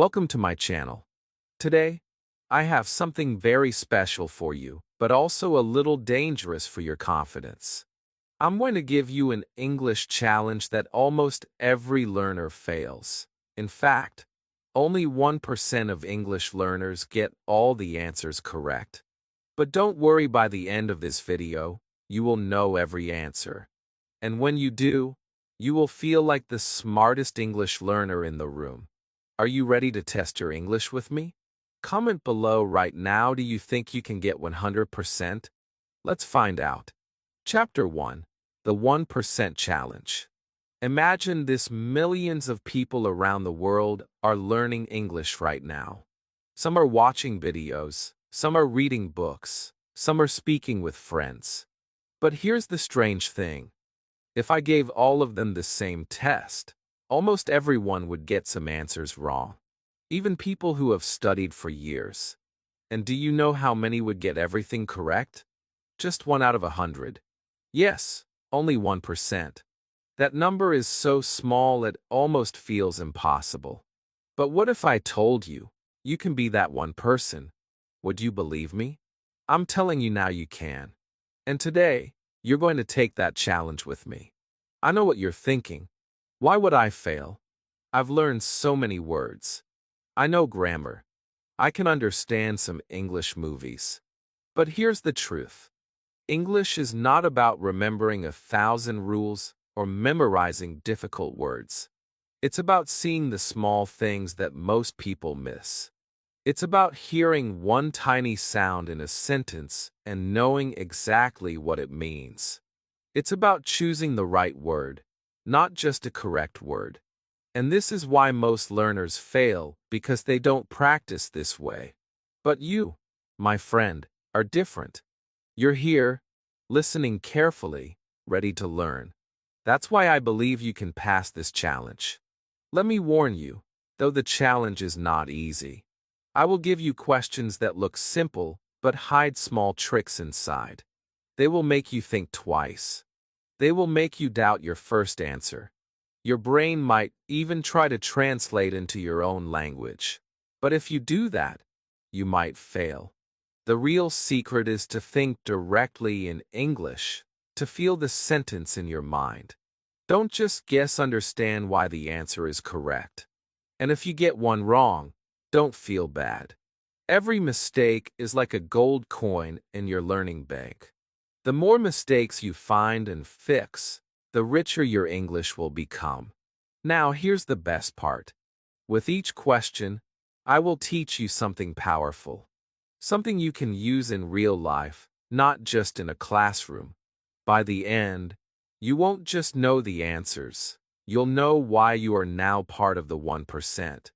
Welcome to my channel. Today, I have something very special for you, but also a little dangerous for your confidence. I'm going to give you an English challenge that almost every learner fails. In fact, only 1% of English learners get all the answers correct. But don't worry, by the end of this video, you will know every answer. And when you do, you will feel like the smartest English learner in the room. Are you ready to test your English with me? Comment below right now. Do you think you can get 100%? Let's find out. Chapter 1. The 1% Challenge. Imagine this: millions of people around the world are learning English right now. Some are watching videos, some are reading books, some are speaking with friends. But here's the strange thing. If I gave all of them the same test, almost everyone would get some answers wrong. Even people who have studied for years. And do you know how many would get everything correct? Just 1 out of 100. Yes, only 1%. That number is so small it almost feels impossible. But what if I told you, you can be that one person? Would you believe me? I'm telling you now, you can. And today, you're going to take that challenge with me. I know what you're thinking. Why would I fail? I've learned so many words. I know grammar. I can understand some English movies. But here's the truth. English is not about remembering 1,000 rules or memorizing difficult words. It's about seeing the small things that most people miss. It's about hearing one tiny sound in a sentence and knowing exactly what it means. It's about choosing the right word, not just a correct word. And this is why most learners fail, because they don't practice this way. But you, my friend, are different. You're here, listening carefully, ready to learn. That's why I believe you can pass this challenge. Let me warn you, though the challenge is not easy. I will give you questions that look simple, but hide small tricks inside. They will make you think twice. They will make you doubt your first answer. Your brain might even try to translate into your own language. But if you do that, you might fail. The real secret is to think directly in English, to feel the sentence in your mind. Don't just guess, understand why the answer is correct. And if you get one wrong, don't feel bad. Every mistake is like a gold coin in your learning bank. The more mistakes you find and fix, the richer your English will become. Now here's the best part. With each question, I will teach you something powerful. Something you can use in real life, not just in a classroom. By the end, you won't just know the answers. You'll know why you are now part of the 1%.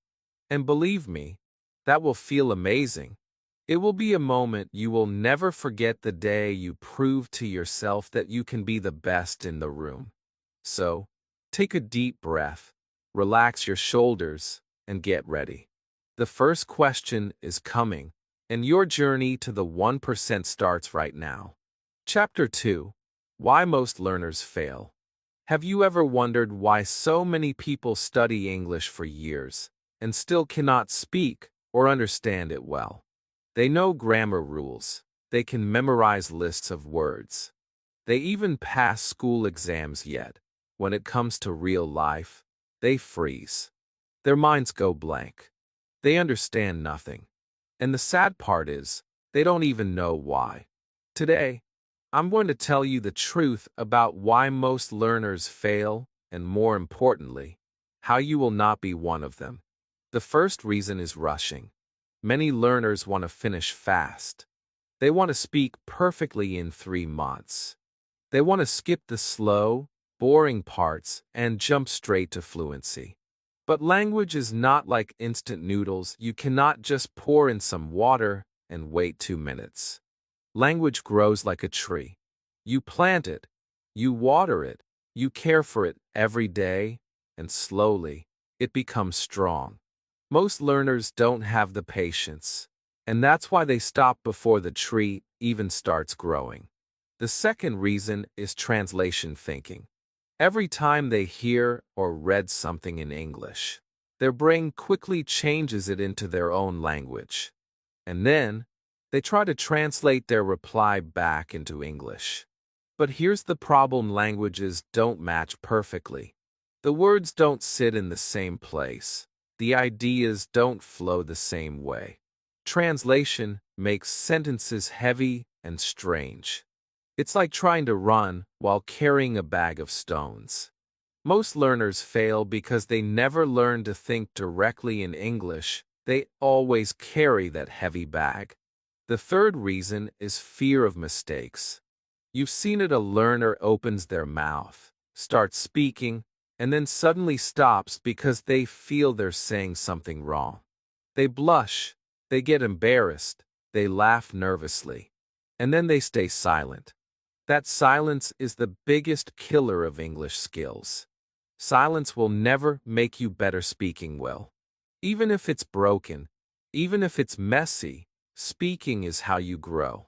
And believe me, that will feel amazing. It will be a moment you will never forget, the day you prove to yourself that you can be the best in the room. So, take a deep breath, relax your shoulders, and get ready. The first question is coming, and your journey to the 1% starts right now. Chapter 2. Why most learners fail. Have you ever wondered why so many people study English for years and still cannot speak or understand it well? They know grammar rules. They can memorize lists of words. They even pass school exams, yet, when it comes to real life, they freeze. Their minds go blank. They understand nothing. And the sad part is, they don't even know why. Today, I'm going to tell you the truth about why most learners fail, and more importantly, how you will not be one of them. The first reason is rushing. Many learners want to finish fast. They want to speak perfectly in 3 months. They want to skip the slow, boring parts and jump straight to fluency. But language is not like instant noodles. You cannot just pour in some water and wait 2 minutes. Language grows like a tree. You plant it, you water it, you care for it every day, and slowly, it becomes strong. Most learners don't have the patience, and that's why they stop before the tree even starts growing. The second reason is translation thinking. Every time they hear or read something in English, their brain quickly changes it into their own language. And then, they try to translate their reply back into English. But here's the problem: languages don't match perfectly. The words don't sit in the same place. The ideas don't flow the same way. Translation makes sentences heavy and strange. It's like trying to run while carrying a bag of stones. Most learners fail because they never learn to think directly in English. They always carry that heavy bag. The third reason is fear of mistakes. You've seen it: a learner opens their mouth, starts speaking, and then suddenly stops because they feel they're saying something wrong. They blush, they get embarrassed, they laugh nervously, and then they stay silent. That silence is the biggest killer of English skills. Silence will never make you better speaking well. Even if it's broken, even if it's messy, speaking is how you grow.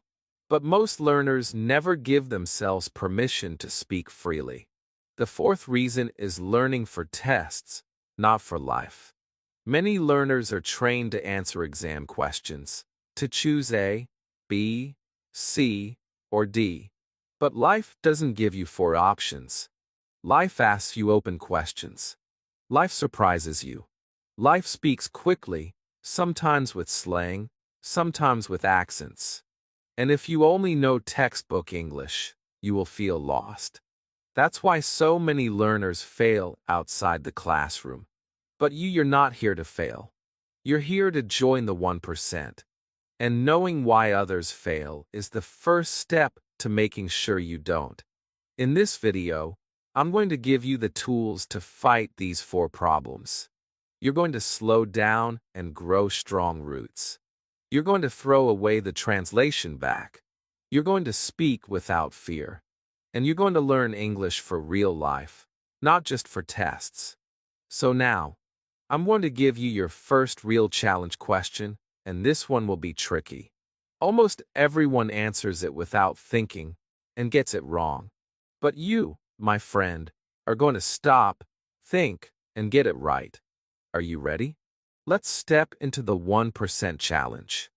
But most learners never give themselves permission to speak freely. The fourth reason is learning for tests, not for life. Many learners are trained to answer exam questions, to choose A, B, C, or D. But life doesn't give you 4 options. Life asks you open questions. Life surprises you. Life speaks quickly, sometimes with slang, sometimes with accents. And if you only know textbook English, you will feel lost. That's why so many learners fail outside the classroom. But you're not here to fail. You're here to join the 1%. And knowing why others fail is the first step to making sure you don't. In this video, I'm going to give you the tools to fight these 4 problems. You're going to slow down and grow strong roots. You're going to throw away the translation back. You're going to speak without fear. And you're going to learn English for real life, not just for tests. So now, I'm going to give you your first real challenge question, and this one will be tricky. Almost everyone answers it without thinking and gets it wrong. But you, my friend, are going to stop, think, and get it right. Are you ready? Let's step into the 1% challenge.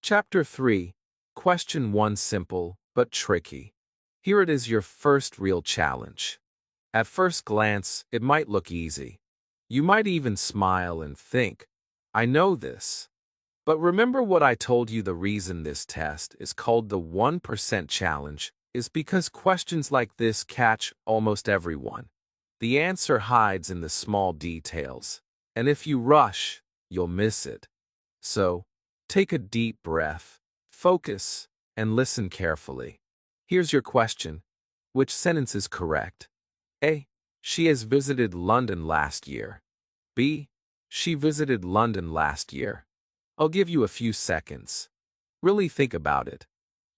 Chapter 3, Question 1: simple but tricky. Here it is, your first real challenge. At first glance, it might look easy. You might even smile and think, I know this. But remember what I told you: the reason this test is called the 1% challenge is because questions like this catch almost everyone. The answer hides in the small details, and if you rush, you'll miss it. So, take a deep breath, focus, and listen carefully. Here's your question. Which sentence is correct? A. She has visited London last year. B. She visited London last year. I'll give you a few seconds. Really think about it.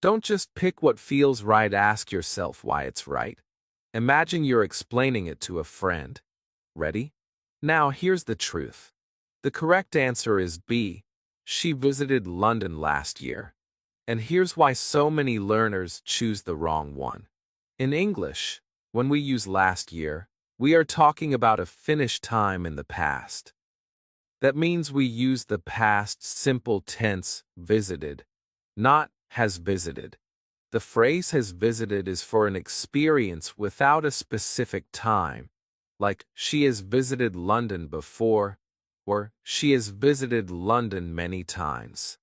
Don't just pick what feels right, ask yourself why it's right. Imagine you're explaining it to a friend. Ready? Now here's the truth. The correct answer is B. She visited London last year. And here's why so many learners choose the wrong one. In English, when we use last year, we are talking about a finished time in the past. That means we use the past simple tense visited, not has visited. The phrase has visited is for an experience without a specific time, like she has visited London before, or she has visited London many times.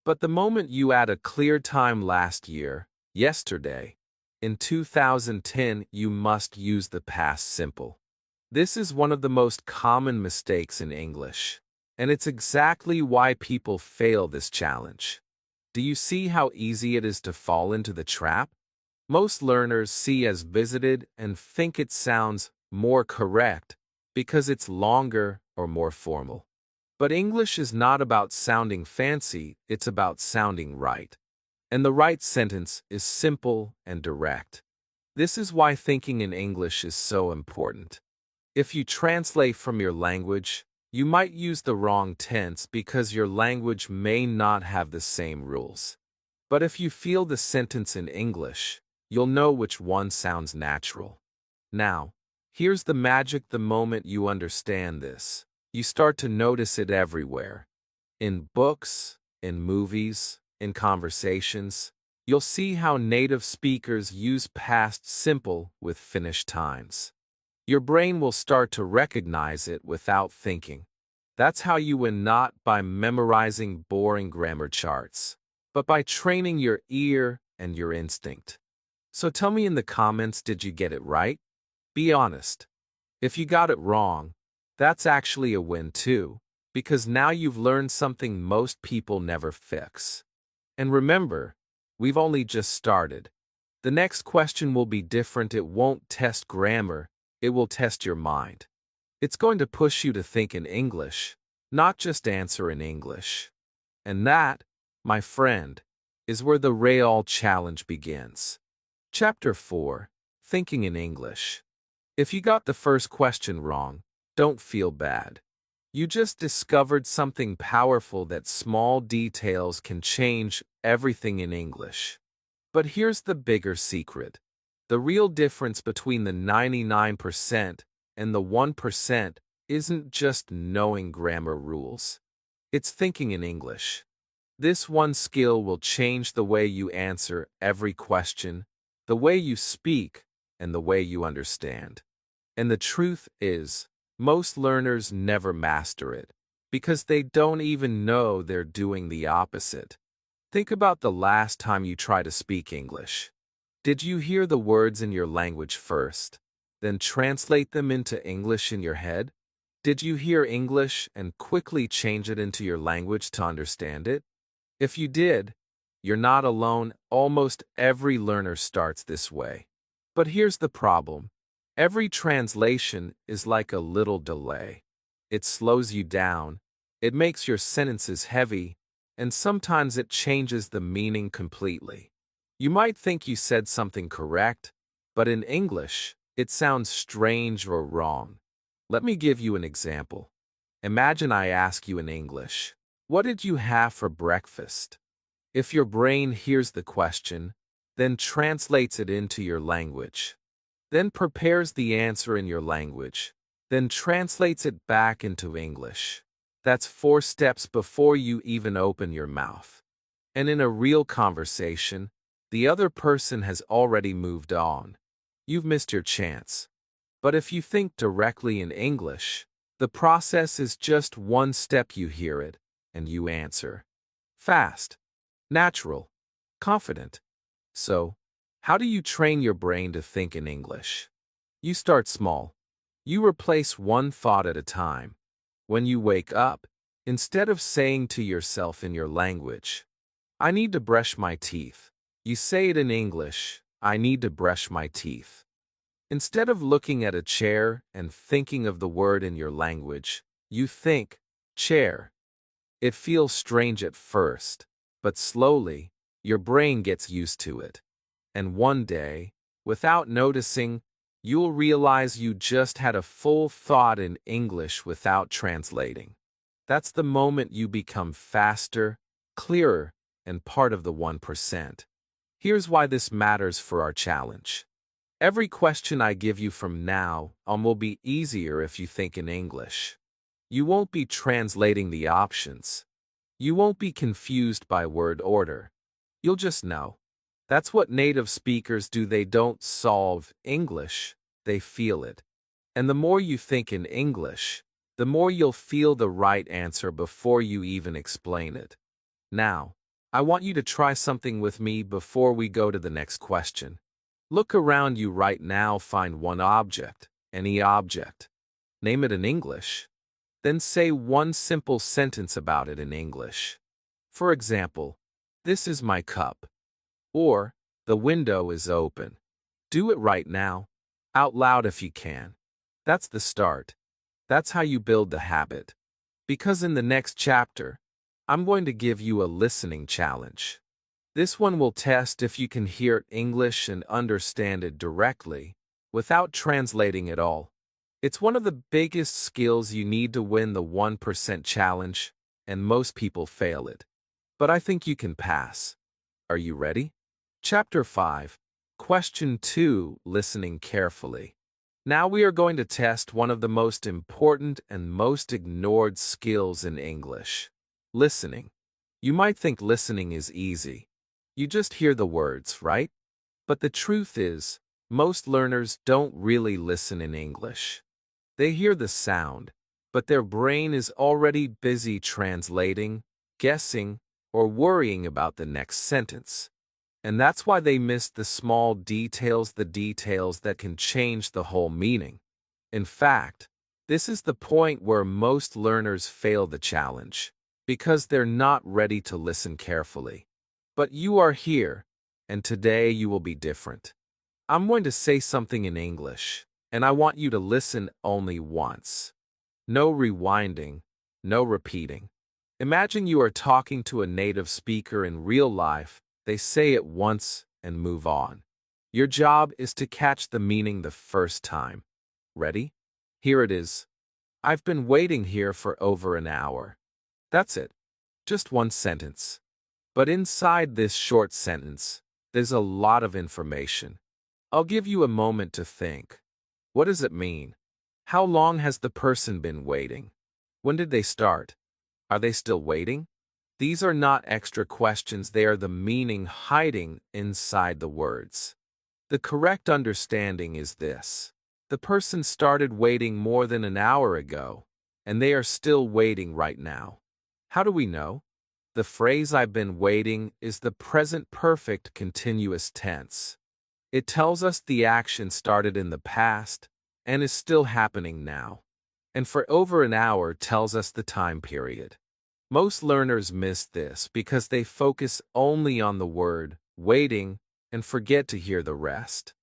But the moment you add a clear time, last year, yesterday, in 2010, you must use the past simple. This is one of the most common mistakes in English, and it's exactly why people fail this challenge. Do you see how easy it is to fall into the trap? Most learners see as visited and think it sounds more correct because it's longer or more formal. But English is not about sounding fancy, it's about sounding right. And the right sentence is simple and direct. This is why thinking in English is so important. If you translate from your language, you might use the wrong tense because your language may not have the same rules. But if you feel the sentence in English, you'll know which one sounds natural. Now, here's the magic: the moment you understand this, You start to notice it everywhere. In books, in movies, in conversations. You'll see how native speakers use past simple with finished times. Your brain will start to recognize it without thinking. That's how you win, not by memorizing boring grammar charts, but by training your ear and your instinct. So tell me in the comments, did you get it right? Be honest. If you got it wrong, that's actually a win too, because now you've learned something most people never fix. And remember, we've only just started. The next question will be different. It won't test grammar, it will test your mind. It's going to push you to think in English, not just answer in English. And that, my friend, is where the real challenge begins. Chapter 4, Thinking in English. If you got the first question wrong, don't feel bad. You just discovered something powerful, that small details can change everything in English. But here's the bigger secret. The real difference between the 99% and the 1% isn't just knowing grammar rules. It's thinking in English. This one skill will change the way you answer every question, the way you speak, and the way you understand. And the truth is, most learners never master it, because they don't even know they're doing the opposite. Think about the last time you tried to speak English. Did you hear the words in your language first, then translate them into English in your head? Did you hear English and quickly change it into your language to understand it? If you did, you're not alone. Almost every learner starts this way. But here's the problem. Every translation is like a little delay. It slows you down, it makes your sentences heavy, and sometimes it changes the meaning completely. You might think you said something correct, but in English, it sounds strange or wrong. Let me give you an example. Imagine I ask you in English, "What did you have for breakfast?" If your brain hears the question, then translates it into your language, then prepares the answer in your language, then translates it back into English. That's 4 steps before you even open your mouth. And in a real conversation, the other person has already moved on. You've missed your chance. But if you think directly in English, the process is just 1 step. You hear it, and you answer. Fast, natural, confident. So, how do you train your brain to think in English? You start small. You replace one thought at a time. When you wake up, instead of saying to yourself in your language, "I need to brush my teeth," you say it in English, "I need to brush my teeth." Instead of looking at a chair and thinking of the word in your language, you think, chair. It feels strange at first, but slowly, your brain gets used to it. And one day, without noticing, you'll realize you just had a full thought in English without translating. That's the moment you become faster, clearer, and part of the 1%. Here's why this matters for our challenge. Every question I give you from now on will be easier if you think in English. You won't be translating the options. You won't be confused by word order. You'll just know. That's what native speakers do. They don't solve English, they feel it. And the more you think in English, the more you'll feel the right answer before you even explain it. Now, I want you to try something with me before we go to the next question. Look around you right now, find one object, any object. Name it in English. Then say one simple sentence about it in English. For example, "This is my cup." Or, "The window is open." Do it right now, out loud if you can. That's the start. That's how you build the habit. Because in the next chapter, I'm going to give you a listening challenge. This one will test if you can hear English and understand it directly, without translating at all. It's one of the biggest skills you need to win the 1% challenge, and most people fail it. But I think you can pass. Are you ready? Chapter 5, Question 2, Listening Carefully. Now we are going to test one of the most important and most ignored skills in English: listening. You might think listening is easy. You just hear the words, right? But the truth is, most learners don't really listen in English. They hear the sound, but their brain is already busy translating, guessing, or worrying about the next sentence. And that's why they miss the small details, the details that can change the whole meaning. In fact, this is the point where most learners fail the challenge, because they're not ready to listen carefully. But you are here, and today you will be different. I'm going to say something in English, and I want you to listen only once. No rewinding, no repeating. Imagine you are talking to a native speaker in real life. They say it once and move on. Your job is to catch the meaning the first time. Ready? Here it is. I've been waiting here for over an hour. That's it. Just one sentence. But inside this short sentence, there's a lot of information. I'll give you a moment to think. What does it mean? How long has the person been waiting? When did they start? Are they still waiting? These are not extra questions, they are the meaning hiding inside the words. The correct understanding is this: the person started waiting more than an hour ago, and they are still waiting right now. How do we know? The phrase "I've been waiting" is the present perfect continuous tense. It tells us the action started in the past and is still happening now. And for over an hour tells us the time period. Most learners miss this because they focus only on the word waiting and forget to hear the rest.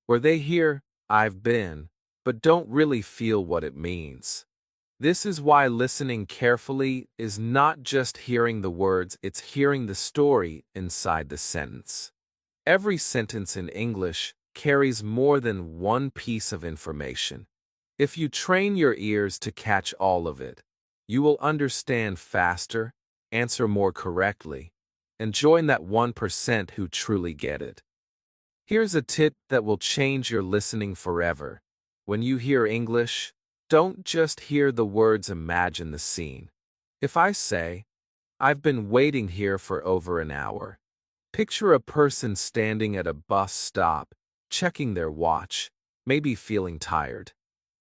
Where they hear "I've been," but don't really feel what it means. This is why listening carefully is not just hearing the words, it's hearing the story inside the sentence. Every sentence in English carries more than one piece of information. If you train your ears to catch all of it, you will understand faster, answer more correctly, and join that 1% who truly get it. Here's a tip that will change your listening forever. When you hear English, don't just hear the words, imagine the scene. If I say, "I've been waiting here for over an hour," picture a person standing at a bus stop, checking their watch, maybe feeling tired.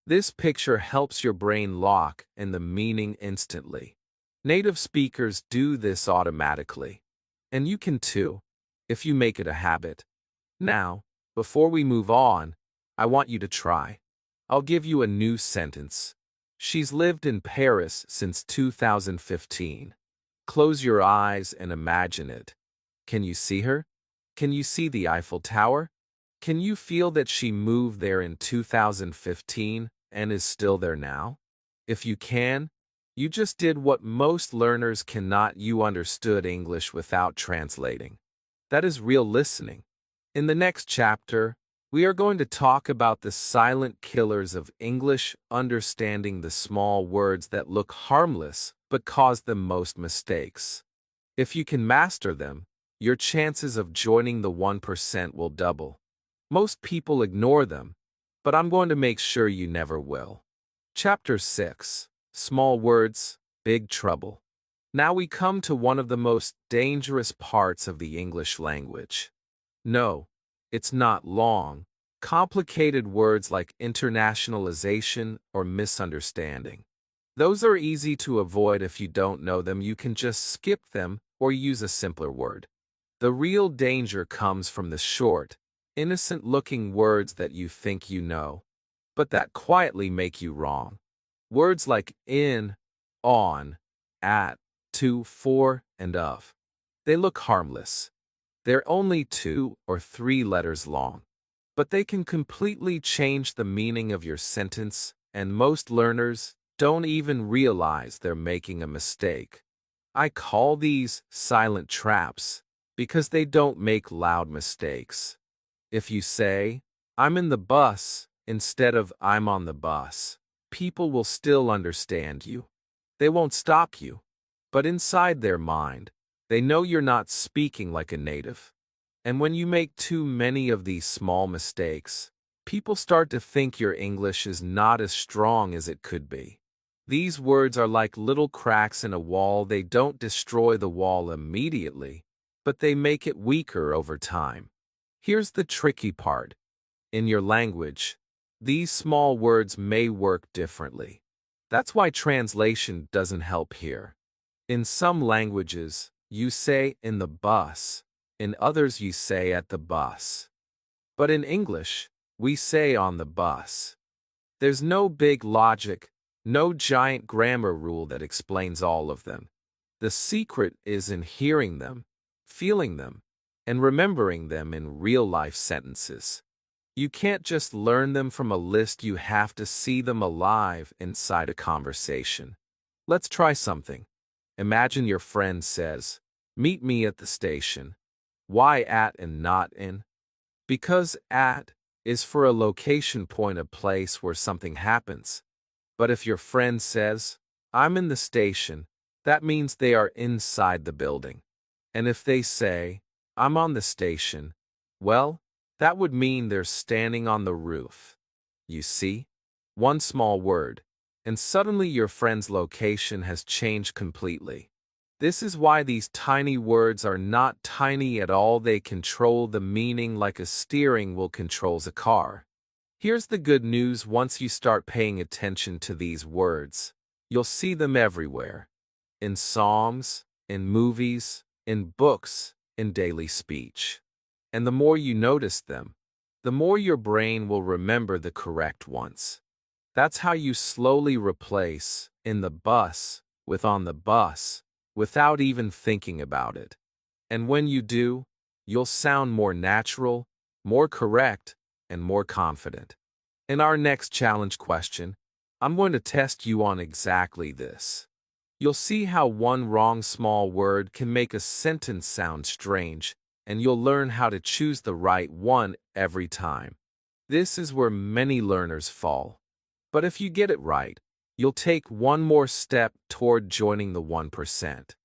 This picture helps your brain lock in the meaning instantly. Native speakers do this automatically. And you can too, if you make it a habit. Now, before we move on, I want you to try. I'll give you a new sentence. She's lived in Paris since 2015. Close your eyes and imagine it. Can you see her? Can you see the Eiffel Tower? Can you feel that she moved there in 2015 and is still there now? If you can, you just did what most learners cannot. You understood English without translating. That is real listening. In the next chapter, we are going to talk about the silent killers of English, understanding the small words that look harmless but cause the most mistakes. If you can master them, your chances of joining the 1% will double. Most people ignore them, but I'm going to make sure you never will. Chapter 6: Small Words, Big Trouble. Now we come to one of the most dangerous parts of the English language. No, it's not long, complicated words like internationalization or misunderstanding. Those are easy to avoid if you don't know them. You can just skip them or use a simpler word. The real danger comes from the short, innocent-looking words that you think you know, but that quietly make you wrong. Words like in, on, at, to, for, and of. They look harmless. They're only 2 or 3 letters long, but they can completely change the meaning of your sentence, and most learners don't even realize they're making a mistake. I call these silent traps because they don't make loud mistakes. If you say, "I'm in the bus," instead of "I'm on the bus," people will still understand you. They won't stop you, but inside their mind, they know you're not speaking like a native. And when you make too many of these small mistakes, people start to think your English is not as strong as it could be. These words are like little cracks in a wall. They don't destroy the wall immediately, but they make it weaker over time. Here's the tricky part. In your language, these small words may work differently. That's why translation doesn't help here. In some languages, you say in the bus. In others, you say at the bus. But in English, we say on the bus. There's no big logic, no giant grammar rule that explains all of them. The secret is in hearing them, feeling them, and remembering them in real-life sentences. You can't just learn them from a list, you have to see them alive inside a conversation. Let's try something. Imagine your friend says, "Meet me at the station." Why at and not in? Because at is for a location point, a place where something happens. But if your friend says, "I'm in the station," that means they are inside the building. And if they say, "I'm on the station," well, that would mean they're standing on the roof. You see? One small word, and suddenly your friend's location has changed completely. This is why these tiny words are not tiny at all. They control the meaning like a steering wheel controls a car. Here's the good news. Once you start paying attention to these words, you'll see them everywhere. In songs, in movies, in books, in daily speech. And the more you notice them, the more your brain will remember the correct ones. That's how you slowly replace in the bus with on the bus without even thinking about it. And when you do, you'll sound more natural, more correct, and more confident. In our next challenge question, I'm going to test you on exactly this. You'll see how one wrong small word can make a sentence sound strange, and you'll learn how to choose the right one every time. This is where many learners fall. But if you get it right, you'll take one more step toward joining the 1%.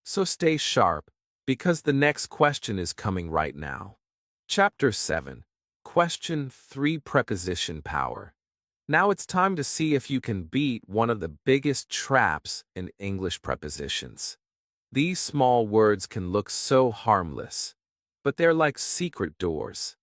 So stay sharp, because the next question is coming right now. Chapter 7, Question 3, Preposition Power. Now it's time to see if you can beat one of the biggest traps in English prepositions. These small words can look so harmless, but they're like secret doors.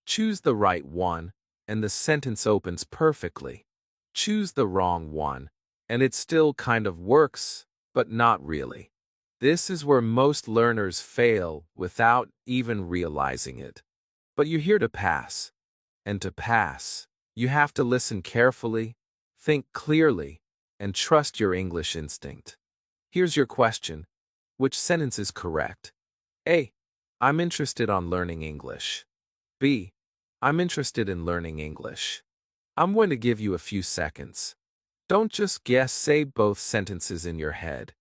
Choose the right one, and the sentence opens perfectly. Choose the wrong one, and it still kind of works, but not really. This is where most learners fail without even realizing it. But you're here to pass. And to pass, you have to listen carefully, think clearly, and trust your English instinct. Here's your question. Which sentence is correct? A. I'm interested on learning English. B. I'm interested in learning English. I'm going to give you a few seconds. Don't just guess, say both sentences in your head.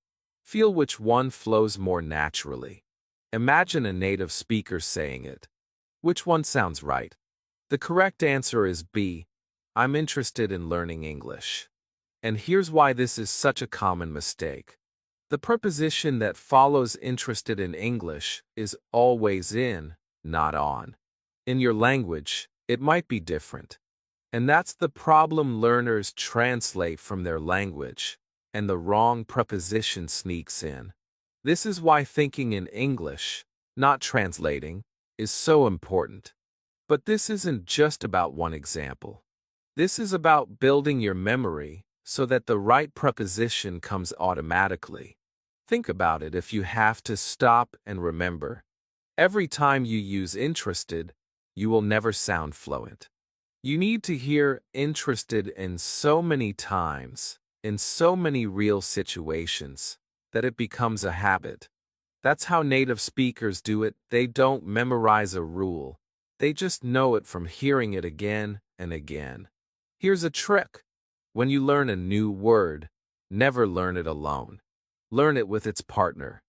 Feel which one flows more naturally. Imagine a native speaker saying it. Which one sounds right? The correct answer is B. I'm interested in learning English. And here's why this is such a common mistake. The preposition that follows interested in English is always in, not on. In your language, it might be different. And that's the problem. Learners translate from their language, and the wrong preposition sneaks in. This is why thinking in English, not translating, is so important. But this isn't just about one example. This is about building your memory so that the right preposition comes automatically. Think about it. If you have to stop and remember, every time you use interested, you will never sound fluent. You need to hear interested in so many times, in so many real situations, that it becomes a habit. That's how native speakers do it. They don't memorize a rule. They just know it from hearing it again and again. Here's a trick. When you learn a new word, never learn it alone. Learn it with its partner.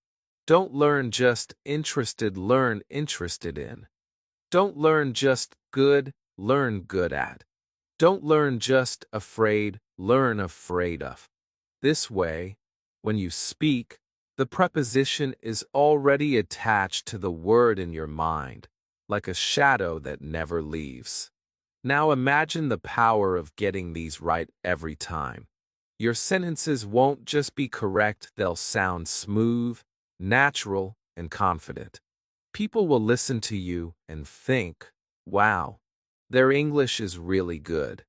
Don't learn just interested, learn interested in. Don't learn just good, learn good at. Don't learn just afraid, learn afraid of. This way, when you speak, the preposition is already attached to the word in your mind, like a shadow that never leaves. Now imagine the power of getting these right every time. Your sentences won't just be correct, they'll sound smooth, natural, and confident. People will listen to you and think, wow, their English is really good,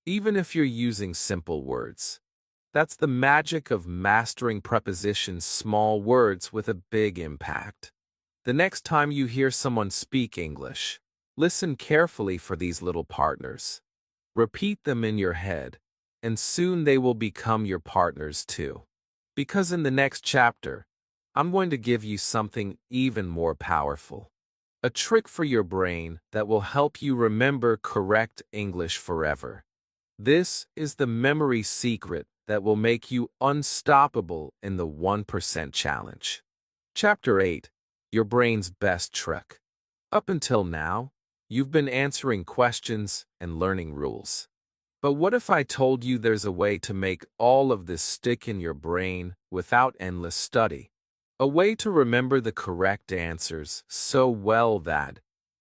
even if you're using simple words. That's the magic of mastering prepositions, small words with a big impact. The next time you hear someone speak English, listen carefully for these little partners. Repeat them in your head, and soon they will become your partners too. Because in the next chapter, I'm going to give you something even more powerful. A trick for your brain that will help you remember correct English forever. This is the memory secret that will make you unstoppable in the 1% challenge. Chapter 8. Your brain's best trick. Up until now, you've been answering questions and learning rules. But what if I told you there's a way to make all of this stick in your brain without endless study? A way to remember the correct answers so well that,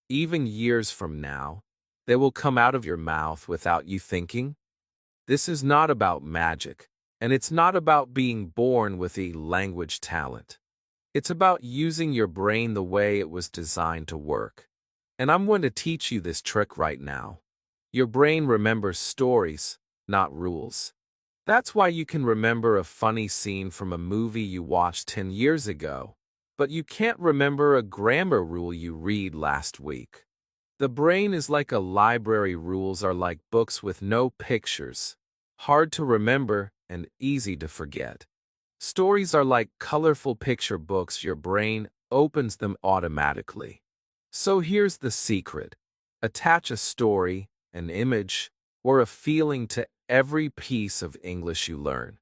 even years from now, they will come out of your mouth without you thinking? This is not about magic, and it's not about being born with a language talent. It's about using your brain the way it was designed to work. And I'm going to teach you this trick right now. Your brain remembers stories, not rules. That's why you can remember a funny scene from a movie you watched 10 years ago, but you can't remember a grammar rule you read last week. The brain is like a library. Rules are like books with no pictures, hard to remember and easy to forget. Stories are like colorful picture books. Your brain opens them automatically. So here's the secret. Attach a story, an image, or a feeling to every piece of English you learn.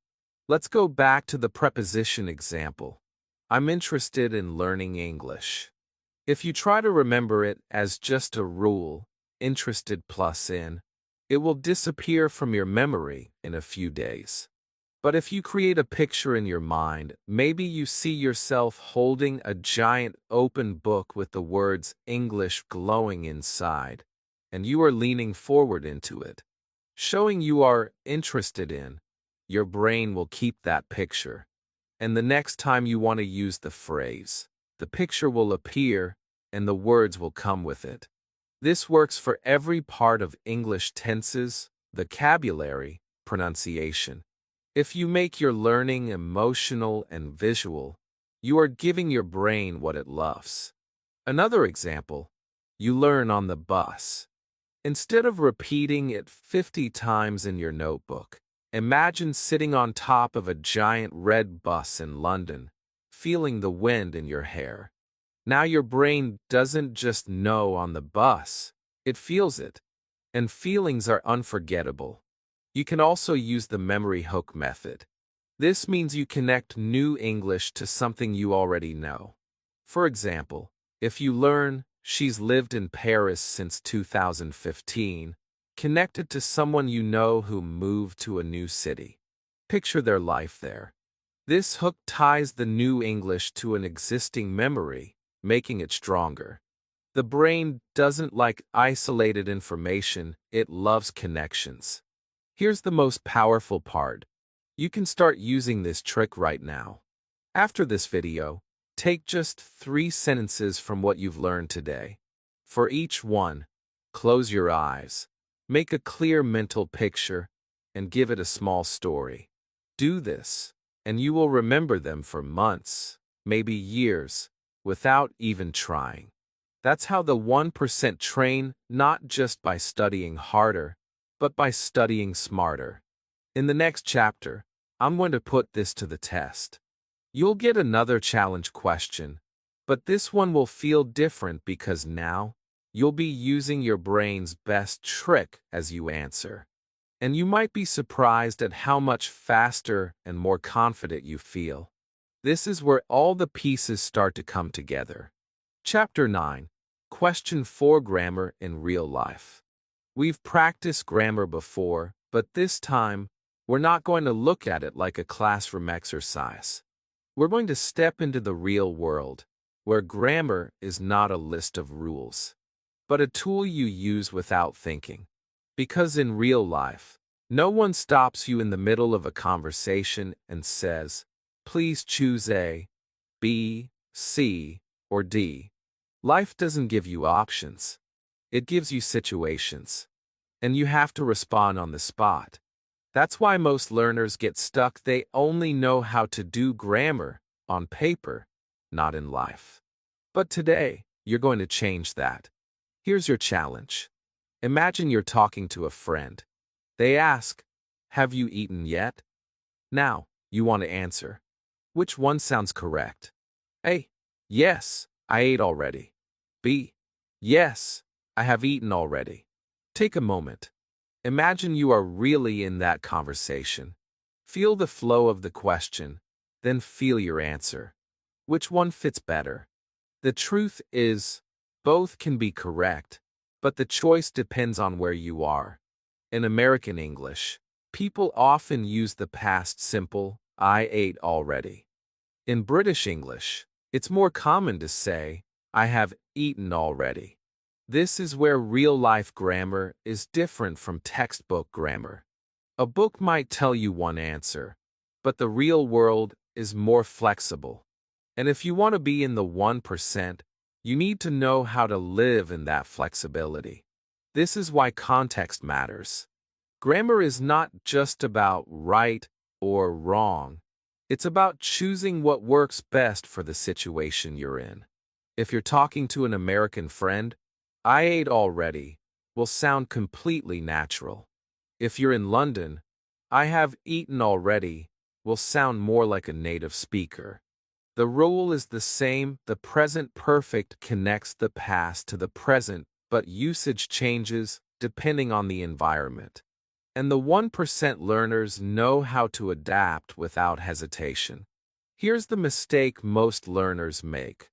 Let's go back to the preposition example. I'm interested in learning English. If you try to remember it as just a rule, interested plus in, it will disappear from your memory in a few days. But if you create a picture in your mind, maybe you see yourself holding a giant open book with the words English glowing inside, and you are leaning forward into it, showing you are interested in, your brain will keep that picture. And the next time you want to use the phrase, the picture will appear and the words will come with it. This works for every part of English: tenses, vocabulary, pronunciation. If you make your learning emotional and visual, you are giving your brain what it loves. Another example, you learn on the bus. Instead of repeating it 50 times in your notebook, imagine sitting on top of a giant red bus in London, feeling the wind in your hair. Now your brain doesn't just know on the bus, it feels it. And feelings are unforgettable. You can also use the memory hook method. This means you connect new English to something you already know. For example, if you learn, she's lived in Paris since 2015, connect it to someone you know who moved to a new city. Picture their life there. This hook ties the new English to an existing memory, making it stronger. The brain doesn't like isolated information, it loves connections. Here's the most powerful part. You can start using this trick right now. After this video, take just 3 sentences from what you've learned today. For each one, close your eyes, make a clear mental picture, and give it a small story. Do this, and you will remember them for months, maybe years, without even trying. That's how the 1% train, not just by studying harder, but by studying smarter. In the next chapter, I'm going to put this to the test. You'll get another challenge question, but this one will feel different because now you'll be using your brain's best trick as you answer. And you might be surprised at how much faster and more confident you feel. This is where all the pieces start to come together. Chapter 9. Question 4: Grammar in Real Life. We've practiced grammar before, but this time, we're not going to look at it like a classroom exercise. We're going to step into the real world, where grammar is not a list of rules, but a tool you use without thinking. Because in real life, no one stops you in the middle of a conversation and says, "Please choose A, B, C, or D." Life doesn't give you options. It gives you situations. And you have to respond on the spot. That's why most learners get stuck. They only know how to do grammar on paper, not in life. But today, you're going to change that. Here's your challenge. Imagine you're talking to a friend. They ask, "Have you eaten yet?" Now, you want to answer. Which one sounds correct? A. Yes, I ate already. B. Yes, I have eaten already. Take a moment. Imagine you are really in that conversation. Feel the flow of the question, then feel your answer. Which one fits better? The truth is, both can be correct, but the choice depends on where you are. In American English, people often use the past simple, "I ate already." In British English, it's more common to say, "I have eaten already." This is where real-life grammar is different from textbook grammar. A book might tell you one answer, but the real world is more flexible. And if you want to be in the 1%, you need to know how to live in that flexibility. This is why context matters. Grammar is not just about right or wrong. It's about choosing what works best for the situation you're in. If you're talking to an American friend, "I ate already" will sound completely natural. If you're in London, "I have eaten already" will sound more like a native speaker. The rule is the same. The present perfect connects the past to the present, but usage changes depending on the environment. And the 1% learners know how to adapt without hesitation. Here's the mistake most learners make.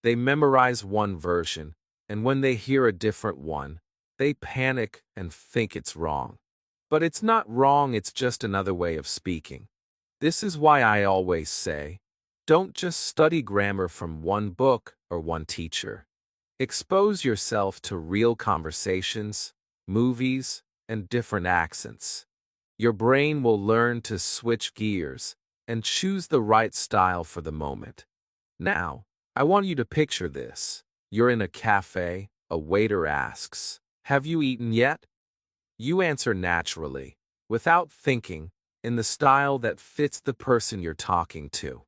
They memorize one version, and when they hear a different one, they panic and think it's wrong. But it's not wrong, it's just another way of speaking. This is why I always say, don't just study grammar from one book or one teacher. Expose yourself to real conversations, movies, and different accents. Your brain will learn to switch gears and choose the right style for the moment. Now, I want you to picture this. You're in a cafe, a waiter asks, "Have you eaten yet?" You answer naturally, without thinking, in the style that fits the person you're talking to.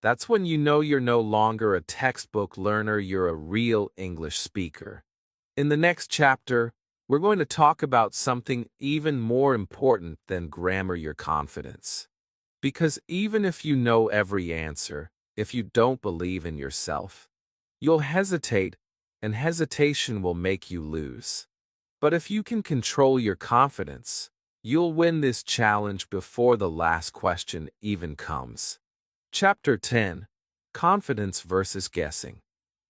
That's when you know you're no longer a textbook learner, you're a real English speaker. In the next chapter, we're going to talk about something even more important than grammar: your confidence. Because even if you know every answer, if you don't believe in yourself, you'll hesitate, and hesitation will make you lose. But if you can control your confidence, you'll win this challenge before the last question even comes. Chapter 10: Confidence versus Guessing.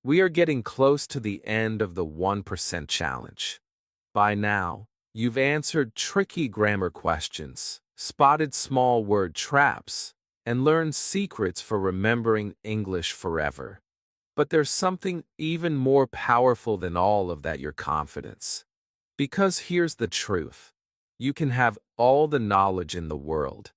We are getting close to the end of the 1% challenge. By now, you've answered tricky grammar questions, spotted small word traps, and learned secrets for remembering English forever. But there's something even more powerful than all of that: your confidence. Because here's the truth. You can have all the knowledge in the world,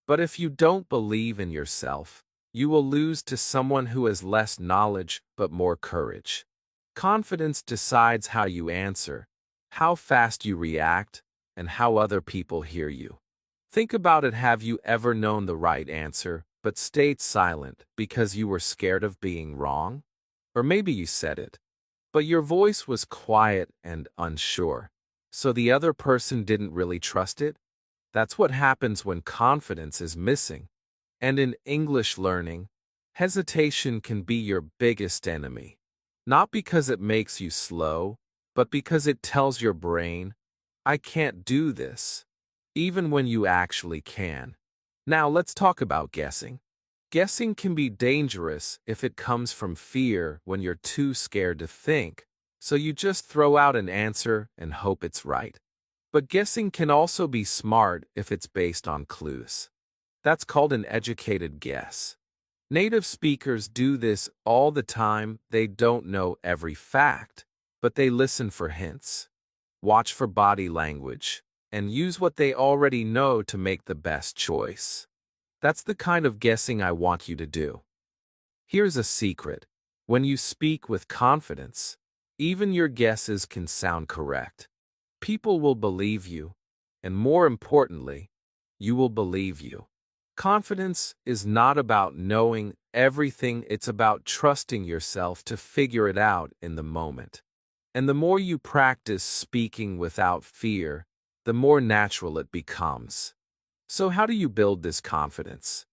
but if you don't believe in yourself, you will lose to someone who has less knowledge but more courage. Confidence decides how you answer, how fast you react, and how other people hear you. Think about it. Have you ever known the right answer but stayed silent because you were scared of being wrong? Or maybe you said it, but your voice was quiet and unsure, so the other person didn't really trust it? That's what happens when confidence is missing. And in English learning, hesitation can be your biggest enemy. Not because it makes you slow, but because it tells your brain, "I can't do this," even when you actually can. Now let's talk about guessing. Guessing can be dangerous if it comes from fear, when you're too scared to think, so you just throw out an answer and hope it's right. But guessing can also be smart if it's based on clues. That's called an educated guess. Native speakers do this all the time. They don't know every fact, but they listen for hints, watch for body language, and use what they already know to make the best choice. That's the kind of guessing I want you to do. Here's a secret. When you speak with confidence, even your guesses can sound correct. People will believe you, and more importantly, you will believe you. Confidence is not about knowing everything, it's about trusting yourself to figure it out in the moment. And the more you practice speaking without fear, the more natural it becomes. So how do you build this confidence?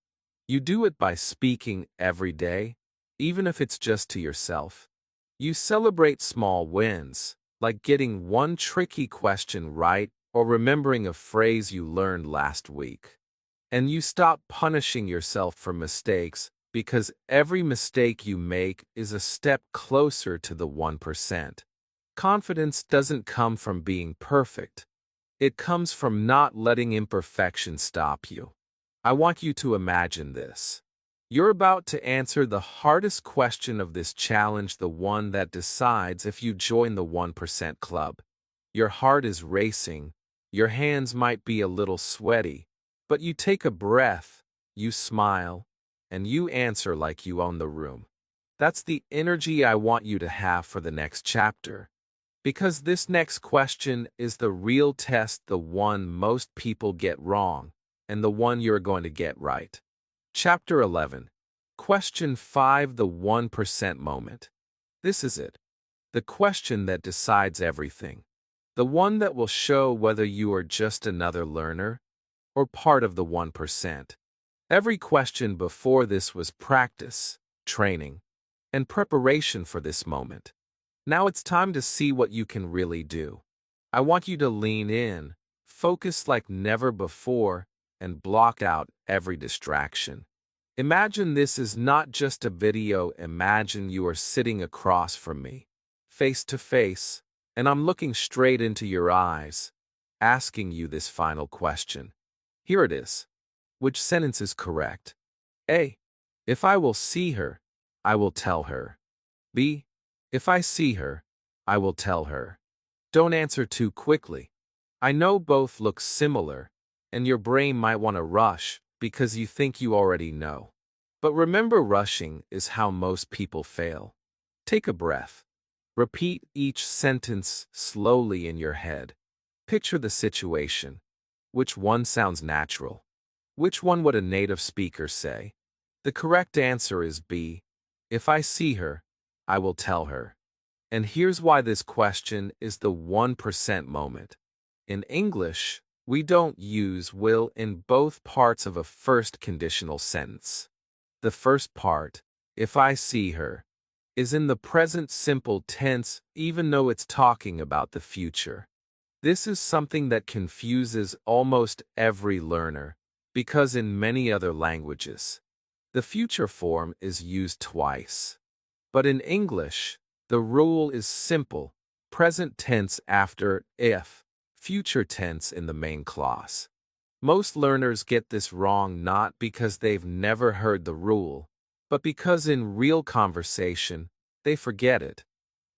You do it by speaking every day, even if it's just to yourself. You celebrate small wins, like getting one tricky question right or remembering a phrase you learned last week. And you stop punishing yourself for mistakes, because every mistake you make is a step closer to the 1%. Confidence doesn't come from being perfect. It comes from not letting imperfection stop you. I want you to imagine this. You're about to answer the hardest question of this challenge, the one that decides if you join the 1% club. Your heart is racing, your hands might be a little sweaty, but you take a breath, you smile, and you answer like you own the room. That's the energy I want you to have for the next chapter. Because this next question is the real test, the one most people get wrong, and the one you're going to get right. Chapter 11. Question 5. The 1% moment. This is it. The question that decides everything. The one that will show whether you are just another learner or part of the 1%. Every question before this was practice, training, and preparation for this moment. Now it's time to see what you can really do. I want you to lean in, focus like never before, and block out every distraction. Imagine this is not just a video. Imagine you are sitting across from me, face to face, and I'm looking straight into your eyes, asking you this final question. Here it is. Which sentence is correct? A. If I will see her, I will tell her. B. If I see her, I will tell her. Don't answer too quickly. I know both look similar, and your brain might want to rush because you think you already know. But remember, rushing is how most people fail. Take a breath. Repeat each sentence slowly in your head. Picture the situation. Which one sounds natural? Which one would a native speaker say? The correct answer is B. If I see her, I will tell her. And here's why this question is the 1% moment. In English, we don't use will in both parts of a first conditional sentence. The first part, if I see her, is in the present simple tense even though it's talking about the future. This is something that confuses almost every learner, because in many other languages, the future form is used twice. But in English, the rule is simple: present tense after if, future tense in the main clause. Most learners get this wrong not because they've never heard the rule, but because in real conversation, they forget it.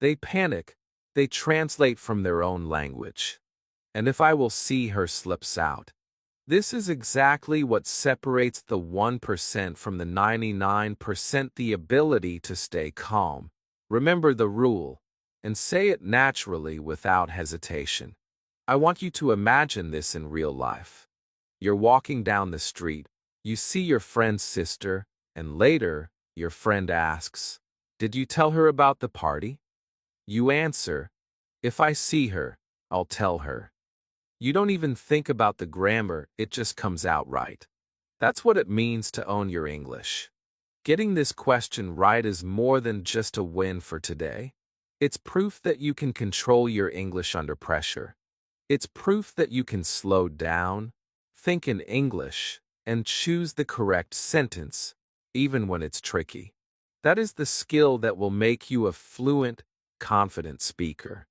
They panic, they translate from their own language. And if I will see her slips out. This is exactly what separates the 1% from the 99%, the ability to stay calm. Remember the rule, and say it naturally without hesitation. I want you to imagine this in real life. You're walking down the street, you see your friend's sister, and later, your friend asks, "Did you tell her about the party?" You answer, "If I see her, I'll tell her." You don't even think about the grammar, it just comes out right. That's what it means to own your English. Getting this question right is more than just a win for today. It's proof that you can control your English under pressure. It's proof that you can slow down, think in English, and choose the correct sentence, even when it's tricky. That is the skill that will make you a fluent, confident speaker.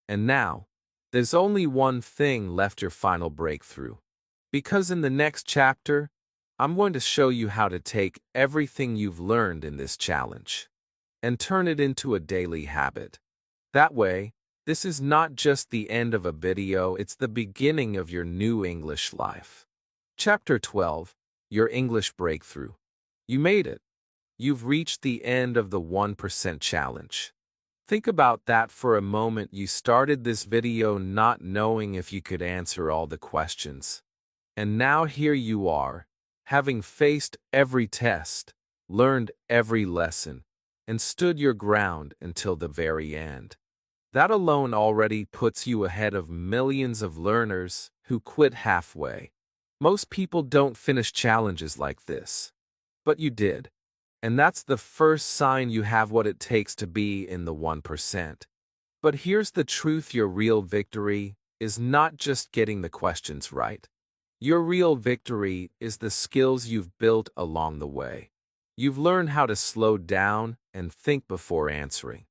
And now, there's only one thing left: your final breakthrough. Because in the next chapter, I'm going to show you how to take everything you've learned in this challenge and turn it into a daily habit. That way, this is not just the end of a video, it's the beginning of your new English life. Chapter 12, Your English Breakthrough. You made it. You've reached the end of the 1% challenge. Think about that for a moment. You started this video not knowing if you could answer all the questions. And now here you are, having faced every test, learned every lesson, and stood your ground until the very end. That alone already puts you ahead of millions of learners who quit halfway. Most people don't finish challenges like this. But you did. And that's the first sign you have what it takes to be in the 1%. But here's the truth: your real victory is not just getting the questions right. Your real victory is the skills you've built along the way. You've learned how to slow down and think before answering.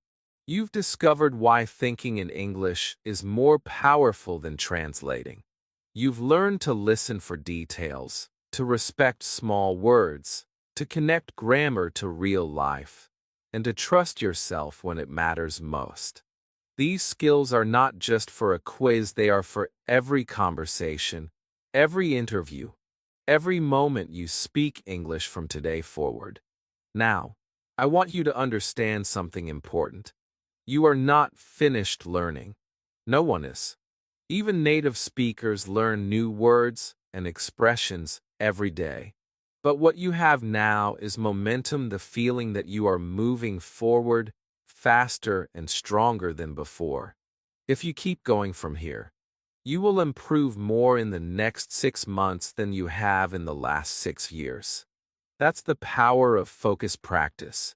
You've discovered why thinking in English is more powerful than translating. You've learned to listen for details, to respect small words, to connect grammar to real life, and to trust yourself when it matters most. These skills are not just for a quiz, they are for every conversation, every interview, every moment you speak English from today forward. Now, I want you to understand something important. You are not finished learning. No one is. Even native speakers learn new words and expressions every day. But what you have now is momentum, the feeling that you are moving forward faster and stronger than before. If you keep going from here, you will improve more in the next 6 months than you have in the last 6 years. That's the power of focused practice.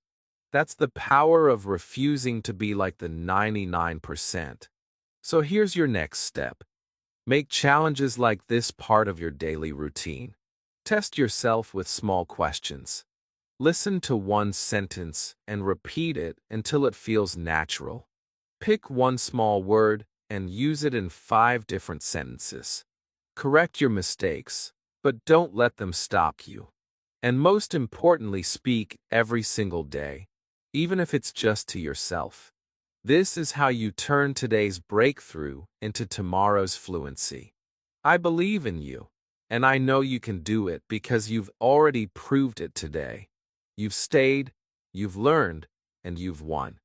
That's the power of refusing to be like the 99%. So here's your next step. Make challenges like this part of your daily routine. Test yourself with small questions. Listen to one sentence and repeat it until it feels natural. Pick one small word and use it in 5 different sentences. Correct your mistakes, but don't let them stop you. And most importantly, speak every single day, even if it's just to yourself. This is how you turn today's breakthrough into tomorrow's fluency. I believe in you. And I know you can do it because you've already proved it today. You've stayed, you've learned, and you've won.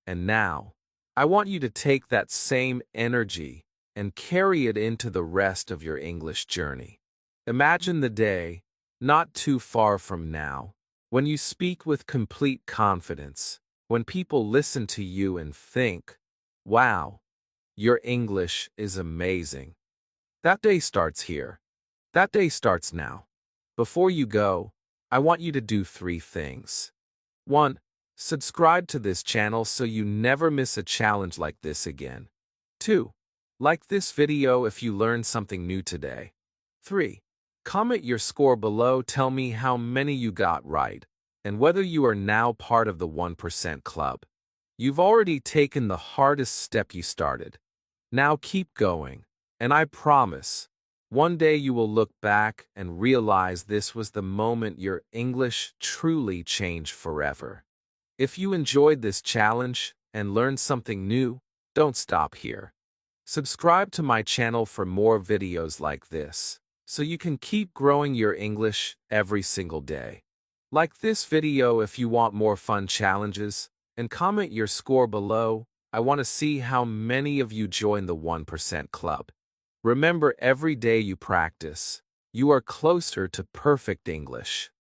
And now, I want you to take that same energy and carry it into the rest of your English journey. Imagine the day, not too far from now, when you speak with complete confidence, when people listen to you and think, "Wow, your English is amazing." That day starts here. That day starts now. Before you go, I want you to do 3 things. 1. Subscribe to this channel so you never miss a challenge like this again. 2. Like this video if you learned something new today. 3. Comment your score below. Tell me how many you got right, and whether you are now part of the 1% club. You've already taken the hardest step. You started. Now keep going, and I promise, one day you will look back and realize this was the moment your English truly changed forever. If you enjoyed this challenge and learned something new, don't stop here. Subscribe to my channel for more videos like this, so you can keep growing your English every single day. Like this video if you want more fun challenges, and comment your score below. I want to see how many of you join the 1% club. Remember, every day you practice, you are closer to perfect English.